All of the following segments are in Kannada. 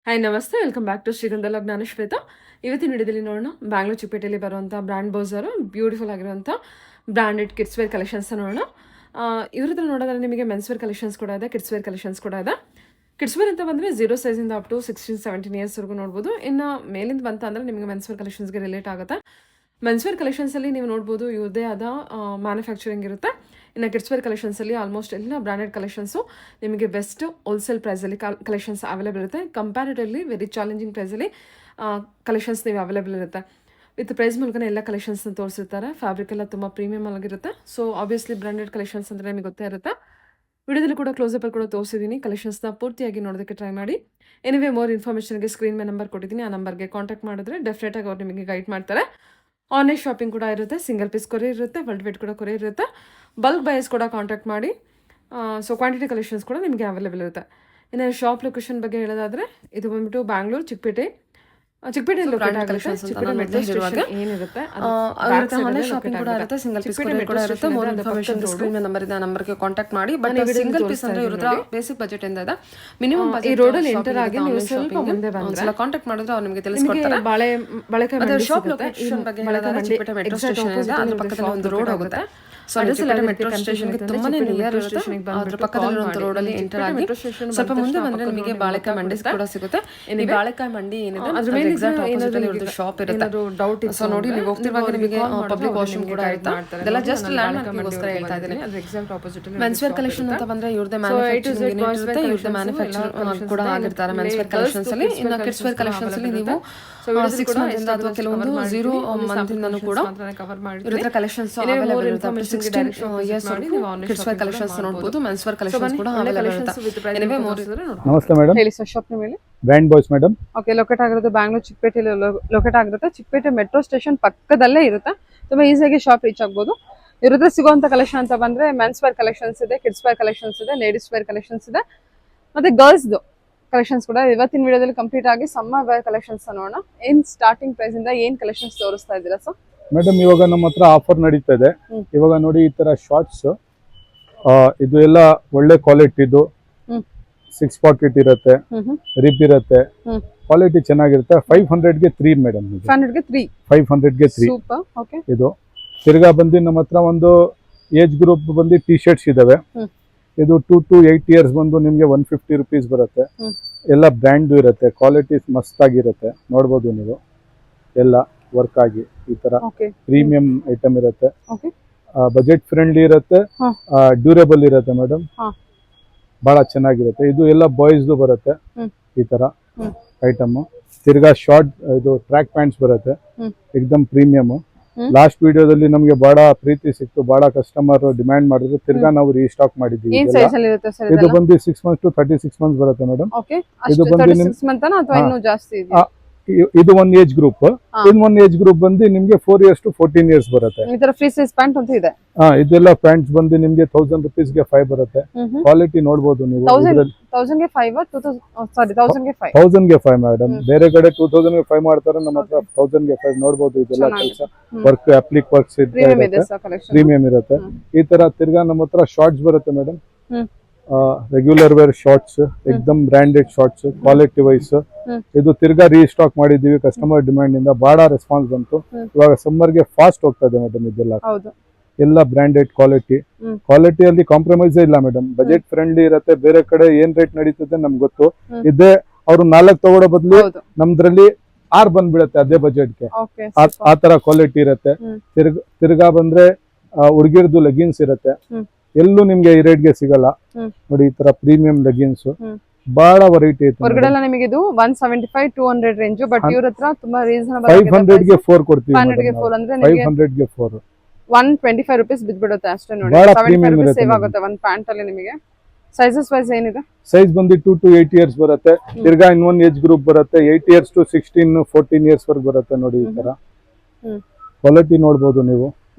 ಹಾಯ್ ನಮಸ್ತೆ, ವೆಲ್ಕಮ್ ಬ್ಯಾಕ್ ಟು ಶ್ರೀಗಂಧಲ ಜ್ಞಾನಶ್ವೇತ. ಇವತ್ತಿನ ವಿಡಿಯೋದಲ್ಲಿ ನೋಡೋಣ ಬ್ಯಾಂಗ್ಳೂರ್ ಚಿಕ್ಕಪೇಟೆಯಲ್ಲಿ ಬರುವಂಥ ಬ್ರ್ಯಾಂಡ್ ಬೌಸರು ಬ್ಯೂಟಿಫುಲ್ ಆಗಿರುವಂಥ ಬ್ರ್ಯಾಂಡೆಡ್ ಕಿಡ್ಸ್ ವೇರ್ ಕಲೆಕ್ಷನ್ಸ್ ನೋಡೋಣ. ಇವ್ರ ಹತ್ರ ನೋಡೋದಾದ್ರೆ ನಿಮಗೆ ಮೆನ್ಸ್ ವೇರ್ ಕಲೆಕ್ಷನ್ಸ್ ಕೂಡ ಇದೆ, ಕಿಡ್ಸ್ ವೇರ್ ಕಲೆಕ್ಷನ್ಸ್ ಕೂಡ ಇದೆ. ಕಿಡ್ಸ್ ವೇರ್ ಅಂತ ಬಂದರೆ 0 ಸೈಜಿಂದ ಅಪ್ ಟು 16-17 ಇಯರ್ಸ್ವರೆಗೂ ನೋಡ್ಬೋದು. ಇನ್ನು ಮೇಲಿಂದ ಬಂತ ಅಂದರೆ ನಿಮಗೆ ಮೆನ್ಸ್ ವೇರ್ ಕಲೆಕ್ಷನ್ಸ್ಗೆ ರಿಲೇಟ್ ಆಗುತ್ತೆ. ಮೆನ್ಸ್ ವೇರ್ ಕಲೆಕ್ಷನ್ಸಲ್ಲಿ ನೀವು ನೋಡ್ಬೋದು ಇವ್ರದೇ ಆದ ಮ್ಯಾನುಫ್ಯಾಕ್ಚರಿಂಗ್ ಇರುತ್ತೆ. ಇನ್ನು ಕಿಡ್ಸ್ ವೇರ್ ಕಲೆಕ್ಷನ್ಸಲ್ಲಿ ಆಲ್ಮೋಸ್ಟ್ ಎಲ್ಲ ಬ್ರ್ಯಾಂಡೆಡ್ ಕಲೆಕ್ಷನ್ಸು ನಿಮಗೆ ಬೆಸ್ಟ್ ಹೋಲ್ಸೇಲ್ ಪ್ರೈಸಲ್ಲಿ ಕಲೆಕ್ಷನ್ಸ್ ಅವೈಲೇಬಲ್ ಇರುತ್ತೆ. ಕಂಪ್ಯಾರಿಟಿವ್ಲಿ ವೆರಿ ಚಾಲೆಂಜಿಂಗ್ ಪ್ರೈಸಲ್ಲಿ ಕಲೆಕ್ಷನ್ಸ್ ನೀವು ಅವೈಲೇಬಲ್ ಇರುತ್ತೆ. ವಿತ್ ಪ್ರೈಸ್ ಮೂಲಕನೇ ಎಲ್ಲ ಕಲೆಕ್ಷನ್ಸ್ನ ತೋರಿಸಿರ್ತಾರೆ. ಫ್ಯಾಬ್ರಿಕ್ ಎಲ್ಲ ತುಂಬ ಪ್ರೀಮಿಯಮ್ ಆಗಿರುತ್ತೆ. ಸೊ ಆಬ್ವಿಯಸ್ಲಿ ಬ್ರ್ಯಾಂಡೆಡ್ ಕಲೆಕ್ಷನ್ಸ್ ಅಂದರೆ ನಿಮಗೆ ಗೊತ್ತೇ ಇರುತ್ತೆ. ವಿಡಿಯೋದಲ್ಲಿ ಕೂಡ ಕ್ಲೋಸಪ್ಪಲ್ಲಿ ಕೂಡ ತೋರಿಸಿದ್ದೀನಿ. ಕಲೆಕ್ಷನ್ಸ್ನ ಪೂರ್ತಿಯಾಗಿ ನೋಡೋದಕ್ಕೆ ಟ್ರೈ ಮಾಡಿ. ಎನಿವೇ ಮೋರ್ ಇನ್ಫಾರ್ಮೇಷನ್ಗೆ ಸ್ಕ್ರೀನ್ ಮೇಲೆ ನಂಬರ್ ಕೊಟ್ಟಿದ್ದೀನಿ. ಆ ನಂಬರ್ಗೆ ಕಾಂಟ್ಯಾಕ್ಟ್ ಮಾಡಿದ್ರೆ ಡೆಫಿನೆಟಾಗಿ ಅವ್ರು ನಿಮಗೆ ಗೈಡ್ ಮಾಡ್ತಾರೆ. ಆನ್ಲೈನ್ ಶಾಪಿಂಗ್ ಕೂಡ ಇರುತ್ತೆ, ಸಿಂಗಲ್ ಪೀಸ್ ಕೊರಿಯರ್ ಇರುತ್ತೆ, ವರ್ಲ್ಡ್ ವೈಡ್ ಕೂಡ ಕೊರಿಯರ್ ಇರುತ್ತೆ. ಬಲ್ಕ್ ಬೈಸ್ ಕೂಡ ಕಾಂಟ್ಯಾಕ್ಟ್ ಮಾಡಿ. ಸೊ ಕ್ವಾಂಟಿಟಿ ಕಲೆಕ್ಷನ್ಸ್ ಕೂಡ ನಿಮಗೆ ಅವೈಲೇಬಲ್ ಇರುತ್ತೆ. ಇನ್ನು ಶಾಪ್ ಲೊಕೇಶನ್ ಬಗ್ಗೆ ಹೇಳೋದಾದರೆ ಇದು ಬಂದ್ಬಿಟ್ಟು ಬ್ಯಾಂಗ್ಳೂರು ಚಿಕ್ಕಪೇಟೆಯಲ್ಲಿ ನಂಬರ್ಗೆ ಕಾಂಟ್ಯಾಕ್ಟ್ ಮಾಡಿ. ಬಟ್ ಸಿಂಗಲ್ ಪೀಸ್ ಅಂದ್ರೆ ಇವ್ರ ಬೇಸಿಕ್ ಬಜೆಟ್ ಇಂದ ಇದೆ. ಮಿನಿಮಮ್ ಈ ರೋಡಲ್ಲಿ ಎಂಟರ್ ಆಗಿ ನೀವು ಸ್ವಲ್ಪ ಮುಂದೆ ಬಂದ್ರೆ ಕಾಂಟ್ಯಾಕ್ಟ್ ಮಾಡಿದ್ರೆ ಅವ್ರು ನಿಮಗೆ ತಿಳಿಸ್ಕೊಡ್ತಾರೆ. ಬಾಳೆಕಾಯಿ ಶಾಪ್ ಲೊಕೇಶನ್ ಬಗ್ಗೆ ಹೇಳೋದಾದ್ರೆ ಚಿಕ್ಕಪೇಟೆ ಮೆಟ್ರೋ ಸ್ಟೇಷನ್ ಇದೆ, ಅದ್ರ ಪಕ್ಕದಲ್ಲಿ ಒಂದು ರೋಡ್ ಹೋಗುತ್ತೆ. ಸೊ ಮೆಟ್ರೋ ಸ್ಟೇಷನ್ಗೆ ತುಂಬಾನೇ ನಿಯರ್ ಇರುತ್ತೆ. ಅದ್ರ ಪಕ್ಕದಲ್ಲಿರುವಂತ ರೋಡಲ್ಲಿ ಎಂಟರ್ ಆಗಿ ಸ್ವಲ್ಪ ಮುಂದೆ ಬಂದ್ರೆ ನಿಮಗೆ ಬಾಳೆಕಾಯಿ ಮಂಡಿ ಕೂಡ ಸಿಗುತ್ತೆ. ಈ ಬಾಳೆಕಾಯಿ ಮಂಡಿ ಏನಿದೆ ಅದ್ರ ಎಕ್ಸಾಕ್ಟ್ ಆಪೋಸಿಟ್ ಅಲ್ಲಿ ಇವ್ರದ್ದು ಶಾಪ್ ಇರುತ್ತೆ. ಸೊ ನೋಡಿ, ನೀವು ಹೋಗ್ತಿರುವಾಗ ನಿಮಗೆ ಪಬ್ಲಿಕ್ ವಾಶ್ರೂಮ್ ಕೂಡ ಇರುತ್ತೆ. ಇದೆಲ್ಲ ಜಸ್ಟ್ ಲ್ಯಾಂಡ್ ಮಾರ್ಕ್ಗೋಸ್ಕರ ಹೇಳ್ತಾ ಇದ್ದೀನಿ. ಮೆನ್ಸ್ ವೇರ್ ಕಲೆಕ್ಷನ್ ಅಂತ ಬಂದ್ರೆ ಇವ್ರದ್ದು ಮ್ಯಾನುಫ್ಯಾಕ್ಚರಿಂಗ್ ಇರುತ್ತೆ, ಇವ್ರದ್ದು ಮ್ಯಾನುಫ್ಯಾಕ್ಚರ್ ಕೂಡ ಆಗಿರ್ತಾರೆ ಮೆನ್ಸ್ ವೇರ್ ಕಲೆಕ್ಷನ್ಸ್ ಅಲ್ಲಿ. ಇನ್ನು ಕಿಡ್ಸ್ ವೇರ್ ಕಲೆಕ್ಷನ್ಸ್ ಅಲ್ಲಿ ನೀವು 6 ಮಂತ್ ಅಥವಾ ಕೆಲವೊಂದು 0 ಮಂತ್ ಇಂದನೂ ಕೂಡ ಇವ್ರ ಕಲೆಕ್ಷನ್ಸ್ ಅವೈಲೇಬಲ್ ಇರುತ್ತೆ. 16 ಇಯರ್ಸ್ ವರೆಗೂ ಕಿಡ್ಸ್ ವೇರ್ ಕಲೆಕ್ಷನ್ಸ್ ನೋಡಬಹುದು. ಮೆನ್ಸ್ ವೇರ್ ಕಲೆಕ್ಷನ್ಸ್ ಕೂಡ ಅವೈಲೇಬಲ್ ಇರುತ್ತೆ. ನಮಸ್ತೆ ಮೇಡಮ್. ಹೇಳಿ ಸರ್, ಶಾಪ್ ಮೇಲೆ brand boys madam. Okay, locate ಆಗಿರೋದು ಬ್ಯಾಂಗ್ಳೂರ್ ಚಿಕ್ಕಪೇಟೆಯಲ್ಲಿ ಲೊಕೇಟ್ ಆಗಿರುತ್ತೆ. ಚಿಕ್ಕಪೇಟೆ ಮೆಟ್ರೋ ಸ್ಟೇಷನ್ ಪಕ್ಕದಲ್ಲೇ ಇರುತ್ತೆ. ತುಂಬಾ ಈಸಿಯಾಗಿ ಶಾಪ್ ರೀಚ್ ಆಗ್ಬೋದು. ಇವ್ರ ಹತ್ರ ಸಿಗುವಂತ ಕಲೆಕ್ಷನ್ ಅಂತ ಬಂದ್ರೆ ಮೆನ್ಸ್ ವೇರ್ ಕಲೆಕ್ಷನ್ಸ್ ಇದೆ, ಕಿಡ್ಸ್ ವೇರ್ ಕಲೆಕ್ಷನ್ಸ್ ಇದೆ, ಲೇಡೀಸ್ ವೇರ್ ಕಲೆಕ್ಷನ್ಸ್ ಇದೆ, ಮತ್ತೆ ಗರ್ಲ್ಸ್ ಕಲೆಕ್ಷನ್ಸ್ ಕೂಡ. ಇವತ್ತಿನ ವಿಡಿಯೋದಲ್ಲಿ ಕಂಪ್ಲೀಟ್ ಆಗಿ ಸಮ್ಮರ್ ವೇರ್ ಕಲೆಕ್ಷನ್ಸ್ ನೋಡೋಣ. ಏನ್ ಸ್ಟಾರ್ಟಿಂಗ್ ಪ್ರೈಸ್ ಇಂದ ಏನ್ ಕಲೆಕ್ಷನ್ಸ್ ತೋರಿಸ್ತಾ ಇದ್ದೀರಾ ಸರ್? ಮೇಡಮ್, ಇವಾಗ ನಮ್ಮ ಹತ್ರ ಆಫರ್ ನಡೀತಾ ಇದೆ. ಇವಾಗ ನೋಡಿ, ಈ ತರ ಶಾರ್ಟ್ಸ್ ಇದು ಎಲ್ಲ ಒಳ್ಳೆ ಕ್ವಾಲಿಟಿದು 6 ಪಾಕೆಟ್ ಇರುತ್ತೆ, ರಿಪ್ ಇರುತ್ತೆ, ಕ್ವಾಲಿಟಿ ಚೆನ್ನಾಗಿರುತ್ತೆ. 500ಗೆ 3 ಮೇಡಮ್. 500ಗೆ 3 ಇದು. ತಿರ್ಗಾ ಬಂದು ನಮ್ಮ ಹತ್ರ ಒಂದು ಏಜ್ ಗ್ರೂಪ್ ಬಂದು ಟಿ ಶರ್ಟ್ಸ್ ಇದಾವೆ. ಇದು 2 to 8 ಇಯರ್ಸ್ ಬಂದು ನಿಮ್ಗೆ 150 ರುಪೀಸ್ ಬರುತ್ತೆ. ಎಲ್ಲ ಬ್ರ್ಯಾಂಡ್ ಇರುತ್ತೆ, ಕ್ವಾಲಿಟಿ ಮಸ್ತ್ ಆಗಿರುತ್ತೆ. ನೋಡ್ಬೋದು ನೀವು, ಎಲ್ಲ ವರ್ಕ್ ಆಗಿ ಈ ತರ ಪ್ರೀಮಿಯಂ ಐಟಮ್ ಇರುತ್ತೆ. ಬಜೆಟ್ ಫ್ರೆಂಡ್ಲಿ ಇರುತ್ತೆ, ಡ್ಯೂರೇಬಲ್ ಇರುತ್ತೆ ಮೇಡಮ್. ಬಹಳ ಚೆನ್ನಾಗಿರುತ್ತೆ. ಇದು ಎಲ್ಲ ಬಾಯ್ಸ್ ಬರುತ್ತೆ ಈ ತರ ಐಟಮ್. ತಿರ್ಗಾ ಶಾರ್ಟ್ ಇದು ಟ್ರ್ಯಾಕ್ ಪ್ಯಾಂಟ್ಸ್ ಬರುತ್ತೆ, ಎಕ್ದಮ್ ಪ್ರೀಮಿಯಮ್. ಲಾಸ್ಟ್ ವಿಡಿಯೋದಲ್ಲಿ ನಮಗೆ ಬಹಳ ಪ್ರೀತಿ ಸಿಕ್ತು, ಬಹಳ ಕಸ್ಟಮರ್ ಡಿಮ್ಯಾಂಡ್ ಮಾಡಿದ್ರು. ತಿರ್ಗಾ ನಾವು ರೀಸ್ಟಾಕ್ ಮಾಡಿದ್ದೀವಿ. ಇದು ಬಂದು 6 months to 36 months ಬರುತ್ತೆ ಮೇಡಮ್. ಇದು ಬಂದು ಇದು ಒಂದು ಏಜ್ ಗ್ರೂಪ್. ಇನ್ನೊಂದು ಏಜ್ ಗ್ರೂಪ್ ಬಂದು ನಿಮ್ಗೆ 4 years to 14 years ಬರುತ್ತೆ. ಫ್ರೀ ಸೈಜ್ ಪ್ಯಾಂಟ್ ಅಂತ ಇದೆ. ಇದೆಲ್ಲ ಪ್ಯಾಂಟ್ಸ್ ಬಂದು ನಿಮ್ಗೆ 1000 ರುಪೀಸ್ಗೆ 5 ಬರುತ್ತೆ. ಕ್ವಾಲಿಟಿ ನೋಡ್ಬೋದು ನೀವು. 1000ಗೆ 5 ಮೇಡಮ್. ಬೇರೆ ಕಡೆ 2000ಗೆ 5 ಮಾಡ್ತಾರೆ, ನಮ್ಮ ಹತ್ರ 1000ಗೆ 5 ನೋಡ್ಬೋದು. ಇದೆಲ್ಲ ಕೆಲಸ ವರ್ಕ್, ಅಪ್ಲಿಕ್ ವರ್ಕ್ಸ್ ಪ್ರೀಮಿಯಂ ಇರುತ್ತೆ. ಈ ತರ ತಿರ್ಗಾ ನಮ್ಮ ಹತ್ರ ಶಾರ್ಟ್ಸ್ ಬರುತ್ತೆ ಮೇಡಮ್. ರೆಗ್ಯುಲರ್ ವೇರ್ ಶಾರ್ಟ್ಸ್, ಎಕ್ದಮ್ ಬ್ರಾಂಡೆಡ್ ಶಾರ್ಟ್ಸ್, ಕ್ವಾಲಿಟಿ ವೈಸ್. ಇದು ತಿರ್ಗಾ ರೀಸ್ಟಾಕ್ ಮಾಡಿದೀವಿ. ಕಸ್ಟಮರ್ ಡಿಮ್ಯಾಂಡ್ ಇಂದ ಬಹಳ ರೆಸ್ಪಾನ್ಸ್ ಬಂತು. ಇವಾಗ ಸಮ್ಮರ್ಗೆ ಫಾಸ್ಟ್ ಹೋಗ್ತಾ ಇದೆ ಮೇಡಮ್. ಇದೆಲ್ಲ ಎಲ್ಲ ಬ್ರಾಂಡೆಡ್ ಕ್ವಾಲಿಟಿಯಲ್ಲಿ ಕಾಂಪ್ರಮೈಸ್ ಇಲ್ಲ ಮೇಡಮ್. ಬಜೆಟ್ ಫ್ರೆಂಡ್ಲಿ ಇರುತ್ತೆ. ಬೇರೆ ಕಡೆ ಏನ್ ರೇಟ್ ನಡೀತದೆ ನಮ್ಗೆ ಗೊತ್ತು. ಇದೇ ಅವ್ರು 4 ತಗೊಳ್ಳೋ ಬದಲು ನಮ್ದ್ರಲ್ಲಿ 6 ಬಂದ್ಬಿಡುತ್ತೆ ಅದೇ ಬಜೆಟ್ಗೆ. ಆ ತರ ಕ್ವಾಲಿಟಿ ಇರುತ್ತೆ. ತಿರ್ಗಾ ಬಂದ್ರೆ ಹುಡುಗಿರ್ದು ಲೆಗಿನ್ಸ್ ಇರುತ್ತೆ. ಎಲ್ಲೂ ನಿಮ್ಗೆ ಈ ರೇಟ್ಗೆ ಸಿಗಲ್ಲ ನೋಡಿ. ಈ ತರ ಪ್ರೀಮಿಯಂ ಲೆಗಿನ್ಸ್ ಬಹಳ ವೆರೈಟಿ ಐತೆ. ಹೊರಗಡೆ ನಿಮಗೆ ಇದು 175-200 ರೇಂಜ್. ಬಟ್ ಇವ್ರ ಹತ್ರ ತುಂಬಾ ರೀಸನಬಲ್. 500ಗೆ 4 ಕೊಡ್ತೀವಿ. 500ಗೆ 4 ಅಂದ್ರೆ 500ಗೆ 4 125 ರುಪೀಸ್ ಬಿದ್ಬಿಡುತ್ತೆ ಅಷ್ಟೇ ನೋಡಿ. 75 ರುಪೀಸ್ ಸೇವ್ ಆಗುತ್ತೆ ಒಂದು ಪ್ಯಾಂಟ್ ಅಲ್ಲಿ ನಿಮಗೆ. ಸೈಜಸ್ ವೈಸ್ ಏನಿದೆ? ಸೈಜ್ ಬಂದು 2 to 8 years ಬರುತ್ತೆ. ತಿರ್ಗಾ ಇನ್ನೊಂದು ಏಜ್ ಗ್ರೂಪ್ ಬರುತ್ತೆ 8 years to 16-14 years ವರೆಗೆ ಬರುತ್ತೆ ನೋಡಿ. ಈ ತರ ಕ್ವಾಲಿಟಿ ನೋಡ್ಬೋದು ನೀವು,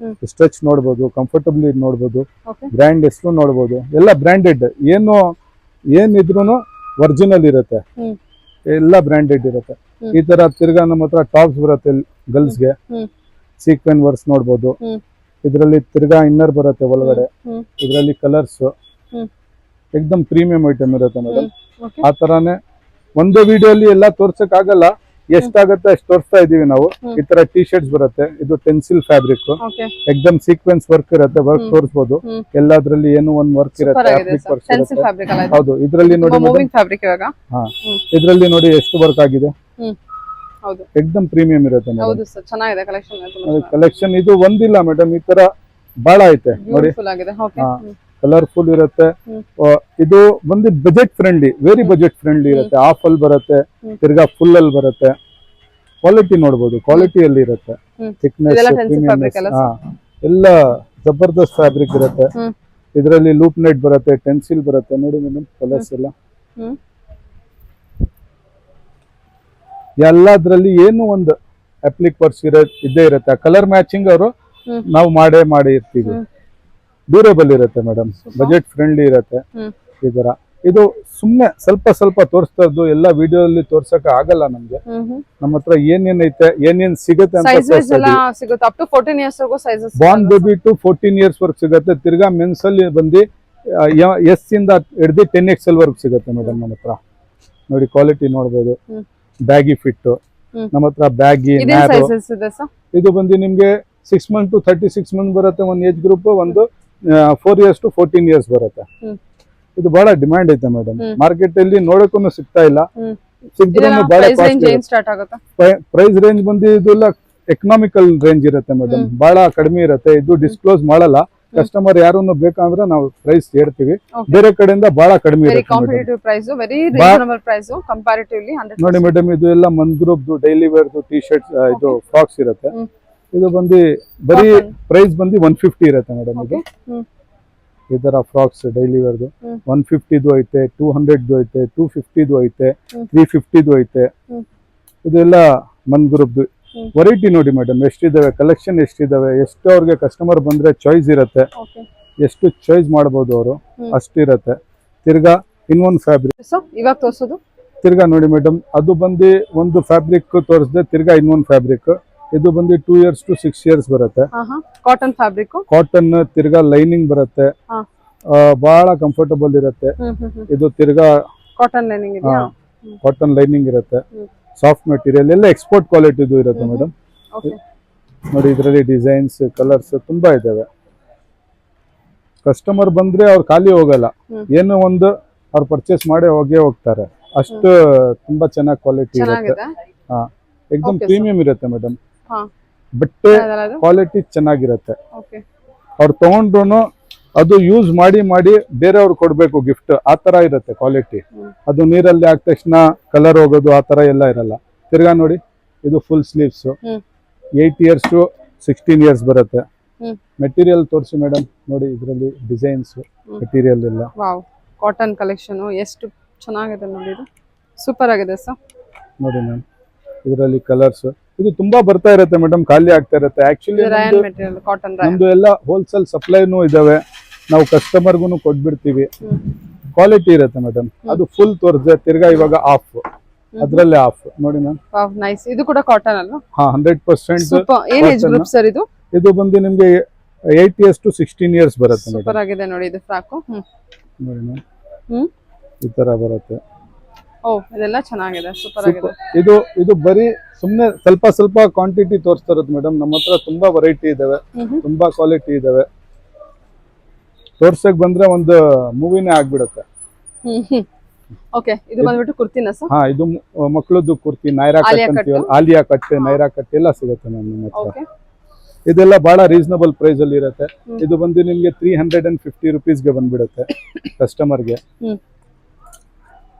ಸ್ಟ್ರೆಚ್ ನೋಡ್ಬೋದು, ಕಂಫರ್ಟಬಲ್ ನೋಡ್ಬೋದು, ಬ್ರ್ಯಾಂಡ್ ಹೆಸರು ನೋಡ್ಬೋದು. ಎಲ್ಲ ಬ್ರ್ಯಾಂಡೆಡ್, ಏನಿದ್ರು ಒರಿಜಿನಲ್ ಇರುತ್ತೆ, ಎಲ್ಲ ಬ್ರ್ಯಾಂಡೆಡ್ ಇರುತ್ತೆ. ಈ ತರ ತಿರ್ಗಾ ನಮ್ಮ ಹತ್ರ ಟಾಪ್ಸ್ ಬರುತ್ತೆ ಗರ್ಲ್ಸ್ಗೆ. ಸೀಕ್ವೆನ್ ವರ್ಕ್ಸ್ ನೋಡ್ಬೋದು. ಇದರಲ್ಲಿ ತಿರ್ಗಾ ಇನ್ನರ್ ಬರುತ್ತೆ ಒಳಗಡೆ. ಇದರಲ್ಲಿ ಕಲರ್ಸ್ ಎಕ್ದಮ್ ಪ್ರೀಮಿಯಂ ಐಟಮ್ ಇರುತ್ತೆ ಮೇಡಮ್. ಆ ತರಾನೇ ಒಂದೇ ವಿಡಿಯೋ ಅಲ್ಲಿ ಎಲ್ಲ ತೋರ್ಸಕ್ ಆಗಲ್ಲ, ಎಷ್ಟಾಗತ್ತೆ ಅಷ್ಟು ತೋರಿಸ್ತಾ ಇದೀವಿ ನಾವು. ಈ ತರ ಟಿ ಶರ್ಟ್ಸ್ ಬರುತ್ತೆ, ಇದು ಟೆನ್ಸಿಲ್ ಫ್ಯಾಬ್ರಿಕ್, ಓಕೆ ಎಕ್ದಮ್ ಸೀಕ್ವೆನ್ಸ್ ವರ್ಕ್ ಇರುತ್ತೆ, ವರ್ಕ್ ತೋರಿಸಬಹುದು. ಎಲ್ಲದ್ರಲ್ಲಿ ಏನು ಒಂದ್ ವರ್ಕ್ ಸೂಪರ್ ಇರುತ್ತೆ, ಆಗಿದೆ ಅಪ್ಲಿಕ್ ಸರ್. ವರ್ಕ್ ಟೆನ್ಸಿಲ್ ಇರುತ್ತೆ. ಫ್ಯಾಬ್ರಿಕ್ ಅಲ್ಲ ಇದು? ಹೌದು, ಇದ್ರಲ್ಲಿ ನೋಡಿ ಮೇಡಮ್, ಮೂವಿಂಗ್ ಫ್ಯಾಬ್ರಿಕ್ ಇವಾಗ. ಹಾ ಇದ್ರಲ್ಲಿ ನೋಡಿ ಎಷ್ಟು ವರ್ಕ್ ಆಗಿದೆ, ಹೌದು ಎಕ್ದಮ್ ಪ್ರೀಮಿಯಂ ಇರುತ್ತೆ ಮೇಡಮ್. ಹೌದು ಸರ್, ಚೆನ್ನಾಗಿದೆ ಕಲೆಕ್ಷನ್. ಕಲೆಕ್ಷನ್ ಇದು ಒಂದಿಲ್ಲ ಮೇಡಮ್, ಈ ತರ ಬಹಳ ಐತೆ ನೋಡಿ. ಬ್ಯೂಟಿಫುಲ್ ಆಗಿದೆ. ಓಕೆ ಕಲರ್ಫುಲ್ ಇರುತ್ತೆ. ಇದು ಬಂದು budget friendly, very budget friendly ಇರುತ್ತೆ. ಹಾಫ್ ಅಲ್ಲಿ ಬರುತ್ತೆ, ತಿರ್ಗಾ ಫುಲ್ ಅಲ್ಲಿ ಬರುತ್ತೆ. ಕ್ವಾಲಿಟಿ ನೋಡಬಹುದು, ಕ್ವಾಲಿಟಿಯಲ್ಲಿ ಇರುತ್ತೆ. ಥಿಕ್ನೆಸ್, ಎಲ್ಲ ಜಬರ್ದಸ್ತ್ ಫ್ಯಾಬ್ರಿಕ್ ಇರುತ್ತೆ. ಇದರಲ್ಲಿ ಲೂಪ್ ನೆಟ್ ಬರುತ್ತೆ, ಟೆನ್ಸಿಲ್ ಬರುತ್ತೆ. ನೋಡಿ ಮೇಡಮ್, ಕಲರ್ಸ್ ಎಲ್ಲ ಎಲ್ಲದ್ರಲ್ಲಿ ಏನು ಒಂದು ಅಪ್ಲಿಕ್ ವರ್ಕ್ಸ್ ಇದ್ದೇ ಇರುತ್ತೆ. ಕಲರ್ ಮ್ಯಾಚಿಂಗ್ ಅವರು ನಾವು ಮಾಡಿ ಇರ್ತೀವಿ. ಡ್ಯೂರೇಬಲ್ ಇರುತ್ತೆ ಮೇಡಮ್, ಬಜೆಟ್ ಫ್ರೆಂಡ್ಲಿ ಇರುತ್ತೆ. ಈ ತರ ಇದು ಸುಮ್ನೆ ಸ್ವಲ್ಪ ತೋರಿಸ್ತಾ ಇದ್ದು ಎಲ್ಲ ವಿಡಿಯೋ ಅಲ್ಲಿ ತೋರ್ಸಕ್ ಆಗಲ್ಲ ನಮ್ಗೆ. ನಮ್ಮ ಹತ್ರ ಏನೇನ್ ಐತೆ, ಏನೇನ್ ಸಿಗುತ್ತೆ ಅಂತ ಸಿಗುತ್ತೆ. ಅಪ್ ಟು 14 ಇಯರ್ಸ್ ವರೆಗೂ sizes. Born baby to 14 years work ಸಿಗುತ್ತೆ. ತಿರ್ಗಾ ಮೆನ್ಸ್ ಅಲ್ಲಿ ಬಂದು ಎಸ್ ಇಂದ ಹಿಡ್ದು 10XL ವರ್ಗ್ ಸಿಗುತ್ತೆ ಮೇಡಮ್ ನಮ್ಮ ಹತ್ರ. ನೋಡಿ ಕ್ವಾಲಿಟಿ ನೋಡ್ಬೋದು. ಬ್ಯಾಗಿ ಫಿಟ್ ನಮ್ಮ ಹತ್ರ, ಬ್ಯಾಗಿ ನ್ಯಾರೋ. ಇದು ಬಂದು ನಿಮ್ಗೆ 6 months to 36 months ಬರುತ್ತೆ ಒಂದು ಏಜ್ ಗ್ರೂಪ್, ಒಂದು 4 years to 14 years ಬರುತ್ತೆ. ಇದು ಬಹಳ ಡಿಮ್ಯಾಂಡ್ ಐತೆ ಮೇಡಮ್, ಮಾರ್ಕೆಟ್ ಅಲ್ಲಿ ನೋಡಕ್ಕೂ ಸಿಗ್ತಾ ಇಲ್ಲ. ಸಿಗ್ದ್ರೂ ಬಹಳ ಪ್ರೈಸ್ ರೇಂಜ್ ಬಂದು ಇದೆಲ್ಲ ಎಕನಾಮಿಕಲ್ ರೇಂಜ್ ಇರುತ್ತೆ ಮೇಡಮ್, ಬಹಳ ಕಡಿಮೆ ಇರುತ್ತೆ. ಇದು ಡಿಸ್ಕ್ಲೋಸ್ ಮಾಡಲ್ಲ. ಕಸ್ಟಮರ್ ಯಾರನ್ನು ಬೇಕಂದ್ರೆ ನಾವು ಪ್ರೈಸ್ ಹೇಳ್ತೀವಿ, ಬೇರೆ ಕಡೆಯಿಂದ ಬಹಳ ಕಡಿಮೆ ಇರುತ್ತೆ. ನೋಡಿ ಮೇಡಮ್, ಇದು ಎಲ್ಲ ಮನ್ group daily wear T shirts, ಇದು ಫ್ರಾಕ್ಸ್ ಇರುತ್ತೆ. ಇದು ಬಂದು ಬರೀ ಪ್ರೈಸ್ ಬಂದು 150 ಇರುತ್ತೆ ಮೇಡಮ್. ಇದು ಈ ತರ ಫ್ರಾಕ್ಸ್ ಡೈಲಿ ವೇರ್ದು 150 ಐತೆ, 200 ಐತೆ, 250 ಐತೆ, 350 ಐತೆ. ಇದೆಲ್ಲ ಮನ್ ಗ್ರೂಪ್ ವೆರೈಟಿ. ನೋಡಿ ಮೇಡಮ್ ಎಷ್ಟಿದಾವೆ, ಕಲೆಕ್ಷನ್ ಎಷ್ಟಿದಾವೆ, ಎಷ್ಟು ಅವ್ರಿಗೆ ಕಸ್ಟಮರ್ ಬಂದ್ರೆ ಚಾಯ್ಸ್ ಇರುತ್ತೆ, ಎಷ್ಟು ಚಾಯ್ಸ್ ಮಾಡಬಹುದು ಅವರು, ಅಷ್ಟಿರತ್ತೆ. ತಿರ್ಗಾ ಇನ್ನೊಂದು ಫ್ಯಾಬ್ರಿಕ್ ಇವಾಗ ತೋರಿಸೋದು. ತಿರ್ಗಾ ನೋಡಿ ಮೇಡಮ್, ಅದು ಬಂದು ಒಂದು ಫ್ಯಾಬ್ರಿಕ್ ತೋರಿಸಿದೆ, ತಿರ್ಗಾ ಇನ್ನೊಂದು ಫ್ಯಾಬ್ರಿಕ್. ಇದು ಬಂದು 2 years to 6 years ಬರುತ್ತೆ. ಕಾಟನ್ ಫ್ಯಾಬ್ರಿಕ್, ಕಾಟನ್, ತಿರ್ಗಾ ಲೈನಿಂಗ್ ಬರುತ್ತೆ, ಬಹಳ ಕಂಫರ್ಟಬಲ್ ಇರುತ್ತೆ. ಇದು ತಿರ್ಗಾ ಕಾಟನ್ ಲೈನಿಂಗ್ ಇದೆ, ಕಾಟನ್ ಲೈನಿಂಗ್ ಇರುತ್ತೆ, ಸಾಫ್ಟ್ ಮೆಟೀರಿಯಲ್, ಎಲ್ಲ ಎಕ್ಸ್ಪೋರ್ಟ್ ಕ್ವಾಲಿಟಿ ಇದು ಇರುತ್ತೆ ಮೇಡಮ್. ನೋಡಿ ಇದರಲ್ಲಿ ಡಿಸೈನ್ಸ್, ಕಲರ್ಸ್ ತುಂಬಾ ಇದಾವೆ. ಕಸ್ಟಮರ್ ಬಂದ್ರೆ ಅವ್ರು ಖಾಲಿ ಹೋಗಲ್ಲ, ಏನೋ ಒಂದು ಅವ್ರು ಪರ್ಚೇಸ್ ಮಾಡಿ ಹೋಗ್ತಾರೆ. ಅಷ್ಟು ತುಂಬಾ ಚೆನ್ನಾಗಿ ಕ್ವಾಲಿಟಿ ಇರುತ್ತೆ. ಎಕ್ದಮ್ ಪ್ರೀಮಿಯಂ ಇರುತ್ತೆ ಮೇಡಮ್. ಬಟ್ಟೆ ಕ್ವಾಲಿಟಿ ಚೆನ್ನಾಗಿರುತ್ತೆ. ಅವ್ರು ತಗೊಂಡ್ರು ಅದು ಯೂಸ್ ಮಾಡಿ ಬೇರೆಯವ್ರು ಕೊಡ್ಬೇಕು ಗಿಫ್ಟ್, ಆ ತರ ಇರುತ್ತೆ ಕ್ವಾಲಿಟಿ. ಅದು ನೀರಲ್ಲಿ ಹಾಕಿದ ತಕ್ಷಣ ಕಲರ್ ಹೋಗೋದು ಆ ತರ ಎಲ್ಲ ಇರಲ್ಲ. ತಿರ್ಗಾ ನೋಡಿ, ಇದು full sleeves, 8 years to 16 years ಬರುತ್ತೆ. ಮೆಟೀರಿಯಲ್ ತೋರಿಸಿ ಮೇಡಮ್. ನೋಡಿ ಇದರಲ್ಲಿ ಡಿಸೈನ್ಸ್, ಮೆಟೀರಿಯಲ್ ಎಲ್ಲ ಕಾಟನ್ ಕಲೆಕ್ಷನ್ ಎಷ್ಟು ಚೆನ್ನಾಗಿದೆ ನೋಡಿ. ಇದು ಸೂಪರ್ ಆಗಿದೆ ಸರ್. ನೋಡಿ ಮ್ಯಾಮ್, ಇದರಲ್ಲಿ ಕಲರ್ಸ್ ಇದು ತುಂಬಾ ಬರ್ತಾ ಇರುತ್ತೆ ಮೇಡಮ್, ಖಾಲಿ ಆಗ್ತಾ ಇರುತ್ತೆ. ಆಕ್ಚುಲಿ ನಮ್ದು ಎಲ್ಲ ಹೋಲ್ಸೇಲ್ ಸಪ್ಲೈನು ಇದಾವೆ, ನಾವು ಕಸ್ಟಮರ್ಗು ಕೊಟ್ಬಿಡ್ತೀವಿ. ಕ್ವಾಲಿಟಿ ಇರುತ್ತೆ ಮೇಡಮ್. ಅದು ಫುಲ್ ತೋರಿಸಿದೆ, ತಿರ್ಗಾ ಇವಾಗ ಆಫ್, ಅದ್ರಲ್ಲೇ ಆಫ್. ನೋಡಿ ಮ್ಯಾಮ್, ನೈಸ್. ಇದು ಕೂಡ ಕಾಟನ್ ಅಲ್ವಾ? 100%. ಏನ್ ಏಜ್ ಗ್ರೂಪ್ ಸರ್ ಇದು? ಇದು ಬಂದು ನಿಮ್ಗೆ 8 years to 16 years ಬರುತ್ತೆ. ಸೂಪರ್ ಆಗಿದೆ ನೋಡಿ ಇದು ಫ್ರಾಕ್. ನೋಡಿ ಮ್ಯಾಮ್, ಈ ತರ ಬರುತ್ತೆ. ಇದೆಲ್ಲ ಚೆನ್ನಾಗಿದೆ, ಸೂಪರ್ ಆಗಿದೆ. ಇದು ಬರೀ ಸುಮ್ನೆ ಸ್ವಲ್ಪ ಕ್ವಾಂಟಿಟಿ ತೋರಿಸ್ತಾ ಇರೋದು ಮೇಡಮ್. ನಮ್ಮ ಹತ್ರ ತುಂಬಾ ವೆರೈಟಿ ಇದಾವೆ, ತುಂಬಾ ಕ್ವಾಲಿಟಿ ಇದಾವೆ. ತೋರ್ಸಕ್ ಬಂದ್ರೆ ಒಂದು ಮೂವಿನೇ ಆಗ್ಬಿಡುತ್ತೆ. ಓಕೆ, ಇದು ಬಂದ್ಬಿಟ್ಟು ಕುರ್ತಿನ ಸರ್? ಇದು ಮಕ್ಕಳದ್ದು ಕುರ್ತಿ, ನೈರಾ ಕಟ್ ಅಂತೀವಲ್ಲ, ಆಲಿಯಾ ಕಟ್, ನೈರಾ ಕಟ್ ಎಲ್ಲ ಸಿಗುತ್ತೆ ಮ್ಯಾಮ್ ನಮ್ಮ ಹತ್ರ. ಇದೆಲ್ಲ ಬಹಳ ರೀಸನಬಲ್ ಪ್ರೈಸ್ ಅಲ್ಲಿ ಇರುತ್ತೆ. ಇದು ಬಂದು ನಿಮ್ಗೆ 350 rupeesಗೆ ಬಂದ್ಬಿಡುತ್ತೆ ಕಸ್ಟಮರ್ಗೆ.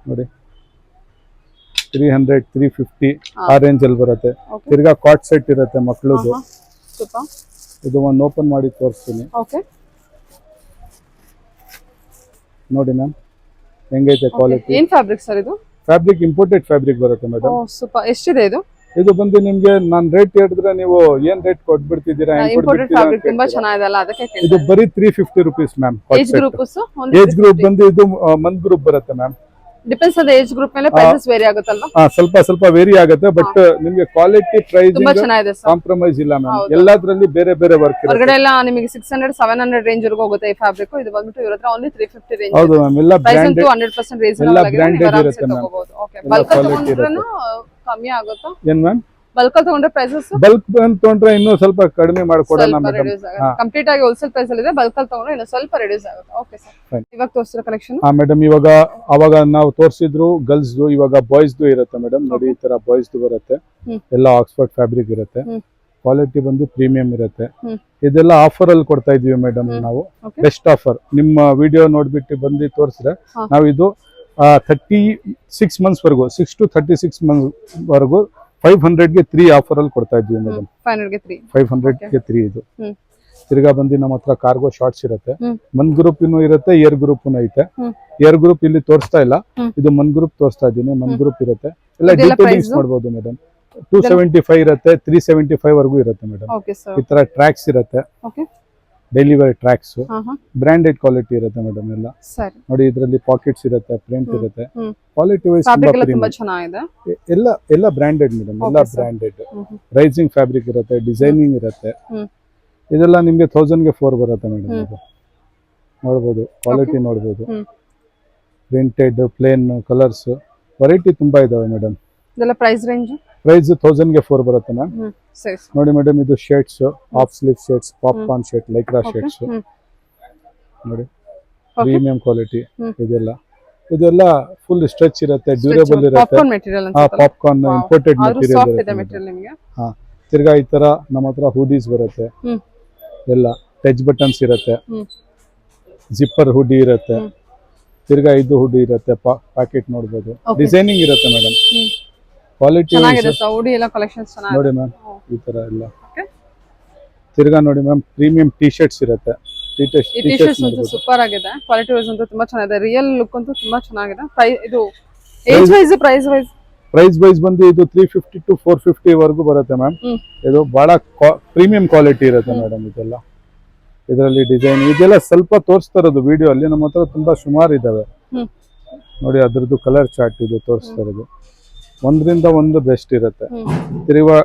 ನೋಡಿ 300, 350 ಆ ರೇಂಜ್ ಅಲ್ಲಿ ಬರುತ್ತೆ. ತಿರ್ಗಾ ಕಾಟ್ ಸೆಟ್ ಇರುತ್ತೆ ಮಕ್ಕಳದು. ಇದು ಒಂದು ಓಪನ್ ಮಾಡಿ ತೋರಿಸ್ತೀನಿ. ನೋಡಿ ಮ್ಯಾಮ್ ಹೆಂಗೈತೆ ಕ್ವಾಲಿಟಿ. ಏನ್ ಫ್ಯಾಬ್ರಿಕ್ ಸರ್ ಇದು? ಫ್ಯಾಬ್ರಿಕ್ ಇಂಪೋರ್ಟೆಡ್ ಫ್ಯಾಬ್ರಿಕ್ ಬರುತ್ತೆ ಮೇಡಮ್. ಸೂಪರ್. ಎಷ್ಟಿದೆ ಇದು? ಇದು ಬಂದು ನಿಮ್ಗೆ ನಾನು ರೇಟ್ ಹೇಳಿದ್ರೆ ನೀವು ಏನ್ ರೇಟ್ ಕೊಟ್ಬಿಡ್ತಿದ್ದೀರಾ? ತುಂಬಾ ಚೆನ್ನಾಗಿದೆಲ್ಲ, ಅದಕ್ಕೆ ಇದು ಬರೀ 350 rupees ಮ್ಯಾಮ್. ಏಜ್ ಗ್ರೂಪ್ ಬಂದು ಇದು ಮಂತ್ ಗ್ರೂಪ್ ಬರುತ್ತೆ ಮ್ಯಾಮ್. ಡಿಪೆಂಡ್ಸ್ ಅದ ಏಜ್ ಗ್ರೂಪ್ ಮೇಲೆ ಪ್ರೈಸಸ್ ವೇರಿ ಆಗುತ್ತಲ್ವಾ? ಸ್ವಲ್ಪ ವೇರಿ ಆಗುತ್ತೆ, ಬಟ್ ನಿಮ್ಗೆ ಕ್ವಾಲಿಟಿ ಪ್ರೈಸ್ ತುಂಬಾ ಚೆನ್ನಾಗಿದೆ ಸರ್. ಕಾಂಪ್ರಮೈಸ್ ಇಲ್ಲ ಮ್ಯಾಮ್. ಎಲ್ಲದ್ರಲ್ಲಿ ಬೇರೆ ಬೇರೆ ವರ್ಕ್ ಇರುತ್ತೆ. ಹೊರಗಡೆ ಎಲ್ಲ ನಿಮಗೆ 600-700 ರೇಂಜ್ ವರೆಗೂ ಹೋಗುತ್ತೆ ಈ ಫ್ಯಾಬ್ರಿಕ್. ಇದು ಬಂದ್ಬಿಟ್ಟು ಇವ್ರ ಹತ್ರ ಓನ್ಲಿ 350 ರೇಂಜ್. ಹೌದು ಮ್ಯಾಮ್, ಎಲ್ಲ ಪ್ರೈಸ್ ಬ್ರ್ಯಾಂಡೆಡ್, ಅಂತೂ 100% ರೀಸನಬಲ್ ಆಗಿದೆ. branded ನೀವು ಆರಾಮ್ಸೆ ಇರುತ್ತೆ ma'am. ತಗೋಬಹುದು. ಓಕೆ, ಬಲ್ಕ್ ತಗೊಂಡ್ರೇನು ಕಮ್ಮಿ ಆಗುತ್ತಾ? ಏನ್ ಮ್ಯಾಮ್? ಬಲ್ಕ್ ತಗೊಂಡ್ರೆ ಪ್ರೈಸಸ್ ಬಲ್ಕ್ ತಗೊಂಡ್ರೆ ಇನ್ನೂ ಸ್ವಲ್ಪ ಕಡಿಮೆ ಮಾಡ್ಕೊಡೋಣ ಮೇಡಮ್. ಕಂಪ್ಲೀಟ್ ಆಗಿ ಹೋಲ್ಸೇಲ್ ಪ್ರೈಸ್ ಅಲ್ಲಿ ಇದೆ. ಬಲ್ಕ್ ಅಲ್ಲಿ ತಗೊಂಡ್ರೆ ಇನ್ನೂ ಸ್ವಲ್ಪ ರೆಡ್ಯೂಸ್ ಆಗುತ್ತೆ. ಓಕೆ ಸರ್, ಇವಾಗ ತೋರಿಸಿರೋ ಕಲೆಕ್ಷನ್. ಮೇಡಮ್, ಅವಾಗ ನಾವು ತೋರಿಸಿದ್ರು ಗರ್ಲ್ಸ್, ಇವಾಗ ಬಾಯ್ಸ್ ಇರುತ್ತೆ ಮೇಡಮ್. ನೋಡಿ, ಈ ತರ ಬಾಯ್ಸ್ ಬರುತ್ತೆ. ಎಲ್ಲ ಆಕ್ಸ್ಫರ್ಡ್ ಫ್ಯಾಬ್ರಿಕ್ ಇರುತ್ತೆ. ಕ್ವಾಲಿಟಿ ಬಂದು ಪ್ರೀಮಿಯಂ ಇರುತ್ತೆ. ಇದೆಲ್ಲ ಆಫರ್ ಅಲ್ಲಿ ಕೊಡ್ತಾ ಇದೀವಿ ಮೇಡಮ್ ನಾವು. Best offer. ನಿಮ್ಮ ವಿಡಿಯೋ ನೋಡ್ಬಿಟ್ಟು ಬಂದು ತೋರಿಸಿದ್ರೆ ನಾವು ಇದು 36 ಮಂತ್ಸ್ ವರೆಗೂ, 6 to 36 ಮಂತ್ಸ್ ವರೆಗೂ 500ಗೆ 3 ಆಫರ್ ಅಲ್ಲಿ ಕೊಡ್ತಾ ಇದ್ವಿ ಮೇಡಮ್. 500ಗೆ 3 ಇದು. ತಿರ್ಗಾ ಬಂದು ನಮ್ಮ ಹತ್ರ ಕಾರ್ಗೋ ಶಾರ್ಟ್ಸ್ ಇರುತ್ತೆ. ಮನ್ ಗ್ರೂಪ್ ಇರುತ್ತೆ, ಏರ್ ಗ್ರೂಪ್ ಐತೆ. ಏರ್ ಗ್ರೂಪ್ ಇಲ್ಲಿ ತೋರಿಸ್ತಾ ಇಲ್ಲ, ಇದು ಮನ್ ಗ್ರೂಪ್ ತೋರಿಸ್ತಾ ಇದ್ದೀನಿ. ಮನ್ ಗ್ರೂಪ್ ಇರುತ್ತೆ. ಎಲ್ಲ ಡೀಟೇಲಿಂಗ್ಸ್ ಮಾಡ್ಬೋದು ಮೇಡಮ್. 275 ಇರುತ್ತೆ, 375 ವರೆಗೂ ಇರುತ್ತೆ ಮೇಡಮ್. ಈ ತರ ಟ್ರ್ಯಾಕ್ಸ್ ಇರುತ್ತೆ, daily wear tracks. Branded quality ಇರುತ್ತೆ ಮೇಡಮ್. ಎಲ್ಲ ನೋಡಿ, ಇದರಲ್ಲಿ ಪಾಕೆಟ್ಸ್ ಇರುತ್ತೆ, ಪ್ರಿಂಟ್ ಇರುತ್ತೆ. ಕ್ವಾಲಿಟಿ ವೈಸ್ ತುಂಬಾ ಚೆನ್ನಾಗಿದೆ. ಎಲ್ಲ ಬ್ರಾಂಡೆಡ್ ಮೇಡಮ್. ಎಲ್ಲ ಬ್ರಾಂಡೆಡ್. ರೈಸಿಂಗ್ ಫ್ಯಾಬ್ರಿಕ್ ಇರುತ್ತೆ, ಡಿಸೈನಿಂಗ್ ಇರುತ್ತೆ. ಇದೆಲ್ಲ ನಿಮ್ಗೆ 1000ಗೆ 4 ಬರುತ್ತೆ ಮೇಡಮ್. ಇದು ನೋಡ್ಬೋದು, ಕ್ವಾಲಿಟಿ ನೋಡ್ಬೋದು. ಪ್ರಿಂಟೆಡ್, ಪ್ಲೇನ್, ಕಲರ್ಸ್, ವೆರೈಟಿ ತುಂಬಾ ಇದಾವೆ ಮೇಡಮ್. ಇದೆಲ್ಲ ಪ್ರೈಸ್ ರೇಂಜ್? ಪ್ರೈಸ್ 1000ಗೆ 4 ಬರುತ್ತೆ ಮ್ಯಾಮ್. ನೋಡಿ ಮೇಡಮ್, ಇದು shirts, half sleeve shirts, popcorn shirt, lycra shirts ನೋಡಿ, ಪ್ರೀಮಿಯಂ ಕ್ವಾಲಿಟಿ. ಇದೆಲ್ಲ ಫುಲ್ ಸ್ಟ್ರೆಚ್ ಇರುತ್ತೆ, ಡ್ಯೂರೇಬಲ್ ಇರುತ್ತೆ. Popcorn imported material. ತಿರ್ಗಾ ಈ ತರ ನಮ್ಮ ಹತ್ರ ಹುಡೀಸ್ ಬರುತ್ತೆ. ಎಲ್ಲ ಟಚ್ ಬಟನ್ಸ್ ಇರುತ್ತೆ, ಜಿಪ್ಪರ್ ಹುಡಿ ಇರುತ್ತೆ. ತಿರ್ಗಾ ಇದು ಹುಡಿ ಇರುತ್ತೆ, ಪ್ಯಾಕೆಟ್ ನೋಡ್ಬೋದು. ಡಿಸೈನಿಂಗ್ ಇರುತ್ತೆ ಮೇಡಮ್. ಕ್ವಾಲಿಟಿ ನೋಡಿ ಮ್ಯಾಮ್, ಈ ತರ ಎಲ್ಲ. ತಿರ್ಗಾ ನೋಡಿ ಮ್ಯಾಮ್, ಪ್ರೀಮಿಯಂ ಟಿ ಶರ್ಟ್ಸ್ ಇರುತ್ತೆ. ಸೂಪರ್ ಆಗಿದೆ. ಕ್ವಾಲಿಟಿ ವೈಸ್ ಅಂತೂ ತುಂಬಾ ಚೆನ್ನಾಗಿದೆ. ರಿಯಲ್ ಲುಕ್ ಅಂತೂ ತುಂಬಾ ಚೆನ್ನಾಗಿದೆ. ಇದು ಏಜ್ ವೈಸ್, ಪ್ರೈಸ್ ವೈಸ್ ಬಂದು ಇದು 350 to 450 ವರೆಗೂ ಬರುತ್ತೆ ಮ್ಯಾಮ್. ಇದು ಬಹಳ ಪ್ರೀಮಿಯಂ ಕ್ವಾಲಿಟಿ ಇರುತ್ತೆ ಮೇಡಮ್. ಇದೆಲ್ಲ ಇದರಲ್ಲಿ ಡಿಸೈನ್ ಇದೆಲ್ಲ ಸ್ವಲ್ಪ ತೋರಿಸ್ತಾ ಇರೋದು ವಿಡಿಯೋ ಅಲ್ಲಿ. ನಮ್ಮ ಹತ್ರ ತುಂಬಾ ಸುಮಾರು ಇದಾವೆ ನೋಡಿ. ಅದ್ರದ್ದು ಕಲರ್ ಚಾರ್ಟ್ ಇದು ತೋರಿಸ್ತಾ ಇರೋದು. ಒಂದರಿಂದ ಒಂದು ಬೆಸ್ಟ್ ಇರುತ್ತೆ. ತಿರುವಾ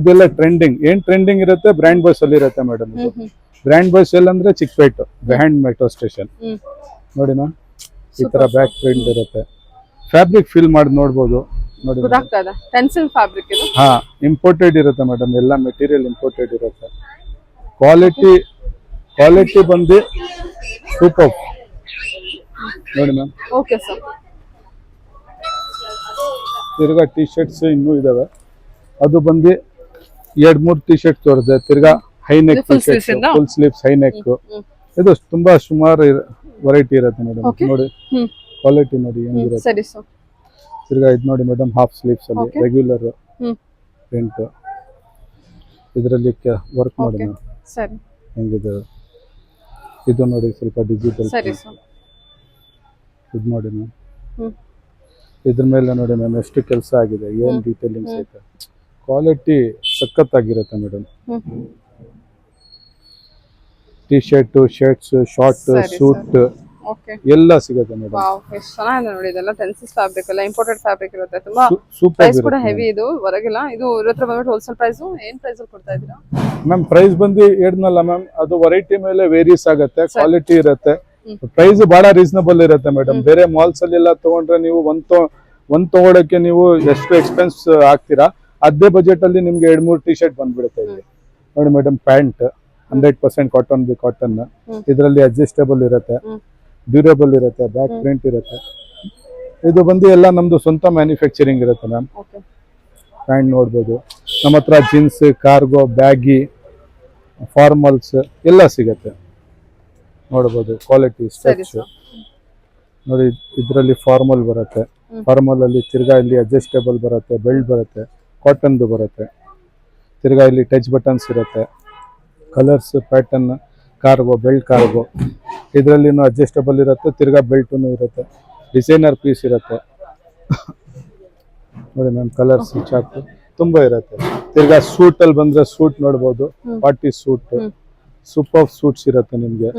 ಇದೆಲ್ಲ ಟ್ರೆಂಡಿಂಗ್. ಏನ್ ಟ್ರೆಂಡಿಂಗ್ ಇರುತ್ತೆ, ಬ್ರ್ಯಾಂಡ್ ಬಸ್ ಅಲ್ಲಿ ಇರುತ್ತೆ ಮೇಡಮ್. ಇದು ಬ್ರ್ಯಾಂಡ್ ಬಸ್ ಎಲ್ಲ ಅಂದ್ರೆ ಚಿಕ್ಕಪೇಟ್ ಬಿಹೈಂಡ್ ಮೆಟ್ರೋ ಸ್ಟೇಷನ್ ನೋಡಿ ಮ್ಯಾಮ್. ಈ ತರ ಬ್ಯಾಕ್ ಪ್ರಿಂಟ್ ಇರುತ್ತೆ. ಫ್ಯಾಬ್ರಿಕ್ ಫೀಲ್ ಮಾಡಿ ನೋಡ್ಬೋದು ನೋಡಿ. ಹಾ, ಇಂಪೋರ್ಟೆಡ್ ಇರುತ್ತೆ ಮೇಡಮ್. ಎಲ್ಲ ಮೆಟೀರಿಯಲ್ ಇಂಪೋರ್ಟೆಡ್ ಇರುತ್ತೆ. ಕ್ವಾಲಿಟಿ ಬಂದು ಸೂಪರ್ ನೋಡಿ ಮ್ಯಾಮ್. Okay sir. ತಿರ್ಗಾ ಟಿ ಶರ್ಟ್ಸ್ ಇನ್ನೂ ಇದಾವೆ. ಅದು ಬಂದು 2-3 ಟಿ ಶರ್ಟ್ ತೋರಿದೆ. ತಿರ್ಗಾ high neck T shirt, full sleeves, high neck. ಇದು ತುಂಬಾ ಸುಮಾರು ವೆರೈಟಿ ಇರುತ್ತೆ ಮೇಡಮ್. ನೋಡಿ ಕ್ವಾಲಿಟಿ ನೋಡಿ ಹೆಂಗಿರುತ್ತೆ. ತಿರ್ಗಾ ಇದು ನೋಡಿ ಮೇಡಮ್, ಹಾಫ್ ಸ್ಲೀವ್ಸ್ ಅಲ್ಲಿ ರೆಗ್ಯುಲರ್ ಪ್ರಿಂಟ್. ಇದರಲ್ಲಿ ವರ್ಕ್ ನೋಡಿ ಮ್ಯಾಮ್ ಹೆಂಗಿದೆ. ಇದು ನೋಡಿ ಸ್ವಲ್ಪ ಡಿಜಿಟಲ್. ಇದು ನೋಡಿ ಮ್ಯಾಮ್, ಇದ್ರ ಮೇಲೆ ನೋಡಿ ಮ್ಯಾಮ್ ಎಷ್ಟು ಕೆಲಸ ಆಗಿದೆ, ಏನ್ ಡೀಟೇಲಿಂಗ್ಸ್ ಐತೆ. ಕ್ವಾಲಿಟಿ ಸಖತ್ತಾಗಿರುತ್ತೆ madam. T shirt, shirts, short, suit ಎಲ್ಲ ಸಿಗುತ್ತೆ ಮೇಡಮ್. ಚೆನ್ನಾಗಿದೆ ನೋಡಿ. ಇದೆಲ್ಲ ಟೆನ್ಸಿಸ್ ಫ್ಯಾಬ್ರಿಕ್, ಎಲ್ಲ ಇಂಪೋರ್ಟೆಡ್ ಫ್ಯಾಬ್ರಿಕ್ ಇರುತ್ತೆ. ತುಂಬಾ ಪ್ರೈಸ್ ಕೂಡ ಹೆವಿ. ಇದು ಹೊರಗಿಲ್ಲ. ಇದು ಇರತ್ರ ಬಂದ್ಬಿಟ್ಟು ಹೋಲ್ಸೇಲ್ ಪ್ರೈಸ್. ಏನ್ ಪ್ರೈಸ್ ಅಲ್ಲಿ ಕೊಡ್ತಾ ಇದ್ದೀರಾ ಮ್ಯಾಮ್? ಪ್ರೈಸ್ ಬಂದು ಹೇಳಿದ್ನಲ್ಲ ಮ್ಯಾಮ್, ಅದು ವೆರೈಟಿ ಮೇಲೆ ವೇರಿಯಸ್ ಆಗುತ್ತೆ. ಕ್ವಾಲಿಟಿ ಇರುತ್ತೆ. ಪ್ರೈಸ್ ಬಹಳ ರೀಸನಬಲ್ ಇರುತ್ತೆ ಮೇಡಮ್. ಬೇರೆ ಮಾಲ್ಸ್ ಅಲ್ಲಿ ಎಲ್ಲ ತಗೊಂಡ್ರೆ ನೀವು ಒಂದ್ ತಗೊಳಕ್ಕೆ ನೀವು ಎಷ್ಟು ಎಕ್ಸ್ಪೆನ್ಸ್ ಆಗ್ತೀರಾ, ಅದೇ ಬಜೆಟ್ ಅಲ್ಲಿ ನಿಮ್ಗೆ 2-3 ಟಿ ಶರ್ಟ್ ಬಂದ್ಬಿಡುತ್ತೆ. ನೋಡಿ ಮೇಡಮ್, ಪ್ಯಾಂಟ್ 100% ಕಾಟನ್. ಇದರಲ್ಲಿ ಅಡ್ಜಸ್ಟೇಬಲ್ ಇರುತ್ತೆ, ಡ್ಯೂರೇಬಲ್ ಇರುತ್ತೆ, ಬ್ಯಾಕ್ ಪ್ರಿಂಟ್ ಇರುತ್ತೆ. ಇದು ಬಂದು ಎಲ್ಲ ನಮ್ದು ಸ್ವಂತ ಮ್ಯಾನುಫ್ಯಾಕ್ಚರಿಂಗ್ ಇರುತ್ತೆ ಮ್ಯಾಮ್. ಪ್ಯಾಂಟ್ ನೋಡ್ಬೋದು ನಮ್ಮ ಹತ್ರ. ಜೀನ್ಸ್, ಕಾರ್ಗೋ, ಬ್ಯಾಗಿ, ಫಾರ್ಮಲ್ಸ್ ಎಲ್ಲ ಸಿಗುತ್ತೆ ನೋಡ್ಬೋದು. ಕ್ವಾಲಿಟಿ ಸ್ಟ್ರೆಚ್ ನೋಡಿ. ಇದರಲ್ಲಿ ಫಾರ್ಮಲ್ ಬರುತ್ತೆ. ಫಾರ್ಮಲ್ ಅಲ್ಲಿ ತಿರ್ಗಾ ಇಲ್ಲಿ ಅಡ್ಜಸ್ಟೇಬಲ್ ಬರುತ್ತೆ, ಬೆಲ್ಟ್ ಬರುತ್ತೆ, ಕಾಟನ್ದು ಬರುತ್ತೆ. ತಿರ್ಗಾ ಇಲ್ಲಿ ಟಚ್ ಬಟನ್ಸ್ ಇರುತ್ತೆ, colours, pattern, cargo, belt cargo. ಇದರಲ್ಲಿ ಅಡ್ಜಸ್ಟೇಬಲ್ ಇರುತ್ತೆ. ತಿರ್ಗಾ ಬೆಲ್ಟು ಇರುತ್ತೆ. ಡಿಸೈನರ್ ಪೀಸ್ ಇರುತ್ತೆ ನೋಡಿ ಮ್ಯಾಮ್. ಕಲರ್ಸ್ ಚಾರ್ಟ್ ತುಂಬಾ ಇರುತ್ತೆ. ತಿರ್ಗಾ ಸೂಟ್ ಅಲ್ಲಿ ಬಂದ್ರೆ ಸೂಟ್ ನೋಡ್ಬೋದು. ಪಾರ್ಟಿ ಸೂಟ್, ಸೂಪರ್ ಸೂಟ್ಸ್ ಇರುತ್ತೆ ನಿಮ್ಗೆ.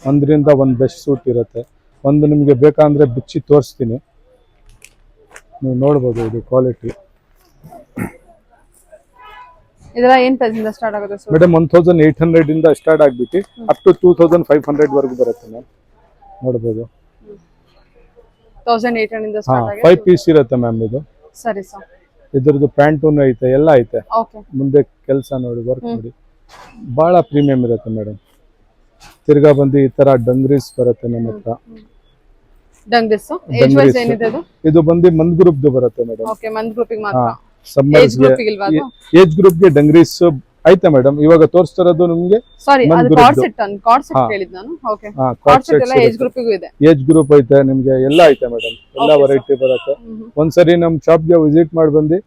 ಒಂದರಿಂದ ಒಂದು ಬೆಸ್ಟ್ ಸೂಟ್ ಇರುತ್ತೆ. ಒಂದು ನಿಮ್ಗೆ ಬೇಕಂದ್ರೆ ಬಿಚ್ಚಿ ತೋರಿಸ್ತೀನಿ ನೀವು ನೋಡ್ಬೋದು ಇದು ಕ್ವಾಲಿಟಿ. ಇದೆಲ್ಲ ಏನ್ ಪ್ರೈಸ್ ಇಂದ ಸ್ಟಾರ್ಟ್ ಆಗುತ್ತೆ ಸರ್? ಮೇಡಮ್ 1800 ಇಂದ ಸ್ಟಾರ್ಟ್ ಆಗ್ಬಿಟ್ಟು ಅಪ್ ಟು 2500 ವರೆಗೂ ಬರುತ್ತೆ ಮ್ಯಾಮ್. ನೋಡ್ಬೋದು 1800 ಇಂದ ಹಾ ಸ್ಟಾರ್ಟ್ 5 ಪೀಸ್ ಇರುತ್ತೆ ಮ್ಯಾಮ್ ಇದು. ಸರಿ ಸರ್. ಇದ್ರದ್ದು ಪ್ಯಾಂಟೂನ್ ಐತೆ, ಎಲ್ಲ ಐತೆ. ಓಕೆ. ಮುಂದೆ ಕೆಲಸ ನೋಡಿ, ವರ್ಕ್ ನೋಡಿ, ಬಹಳ ಪ್ರೀಮಿಯಂ ಇರುತ್ತೆ ಮೇಡಮ್. ತಿರ್ಗಾ ಬಂದು ಈ ತರ ಡಂಗ್ರೀಸ್ ಬರುತ್ತೆ ನಮ್ಮ ಹತ್ರ. ಡಂಗ್ರೀಸ್ ಏಜ್ ವೈಸ್ ಏನಿದೆ ಅದು? ಇದು ಬಂದು ಮಂದ್ ಗ್ರೂಪ್ ಬರುತ್ತೆ ಮೇಡಮ್. ಓಕೆ, ಮಂತ್ ಗ್ರೂಪಿಗೆ ಮಾತ್ರ. ಸಮ್ಮರ್ಸ್ ಏಜ್ ಗ್ರೂಪ್ ಇಲ್ವಾ ಅದು? ಏಜ್ ಗ್ರೂಪ್ ಗೆ ಡಂಗ್ರೀಸ್ ಐತೆ ಮೇಡಮ್. ಇವಾಗ ತೋರಿಸ್ತಿರೋದು ನಿಮ್ಗೆ ಸಾರಿ, ಮಂದ್ ಅದು ಗ್ರೂಪ್ ಕಾರ್ಡ್ ಸೆಟ್ ಕೇಳಿದ್ ನಾನು. ಓಕೆ, ಕಾರ್ಡ್ ಕಾರ್ಡ್ ಸೆಟ್ ಎಲ್ಲ ಏಜ್ ಗ್ರೂಪಿಗೂ ಇದೆ. ಏಜ್ ಗ್ರೂಪ್ ಐತೆ ನಿಮ್ಗೆ, ಎಲ್ಲ ಐತೆ ಮೇಡಮ್. ಎಲ್ಲ Okay, ವೆರೈಟಿ ಬರುತ್ತೆ. ಒಂದ್ಸರಿ ನಮ್ ಶಾಪ್ಗೆ ವಿಸಿಟ್ ಮಾಡಿ ಬಂದು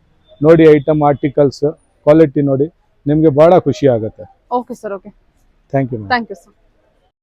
ನೋಡಿ, ಐಟಮ್, ಆರ್ಟಿಕಲ್ಸ್, ಕ್ವಾಲಿಟಿ ನೋಡಿ, ನಿಮ್ಗೆ ಬಹಳ ಖುಷಿ ಆಗುತ್ತೆ. Okay sir, okay. Thank you. Thank you sir.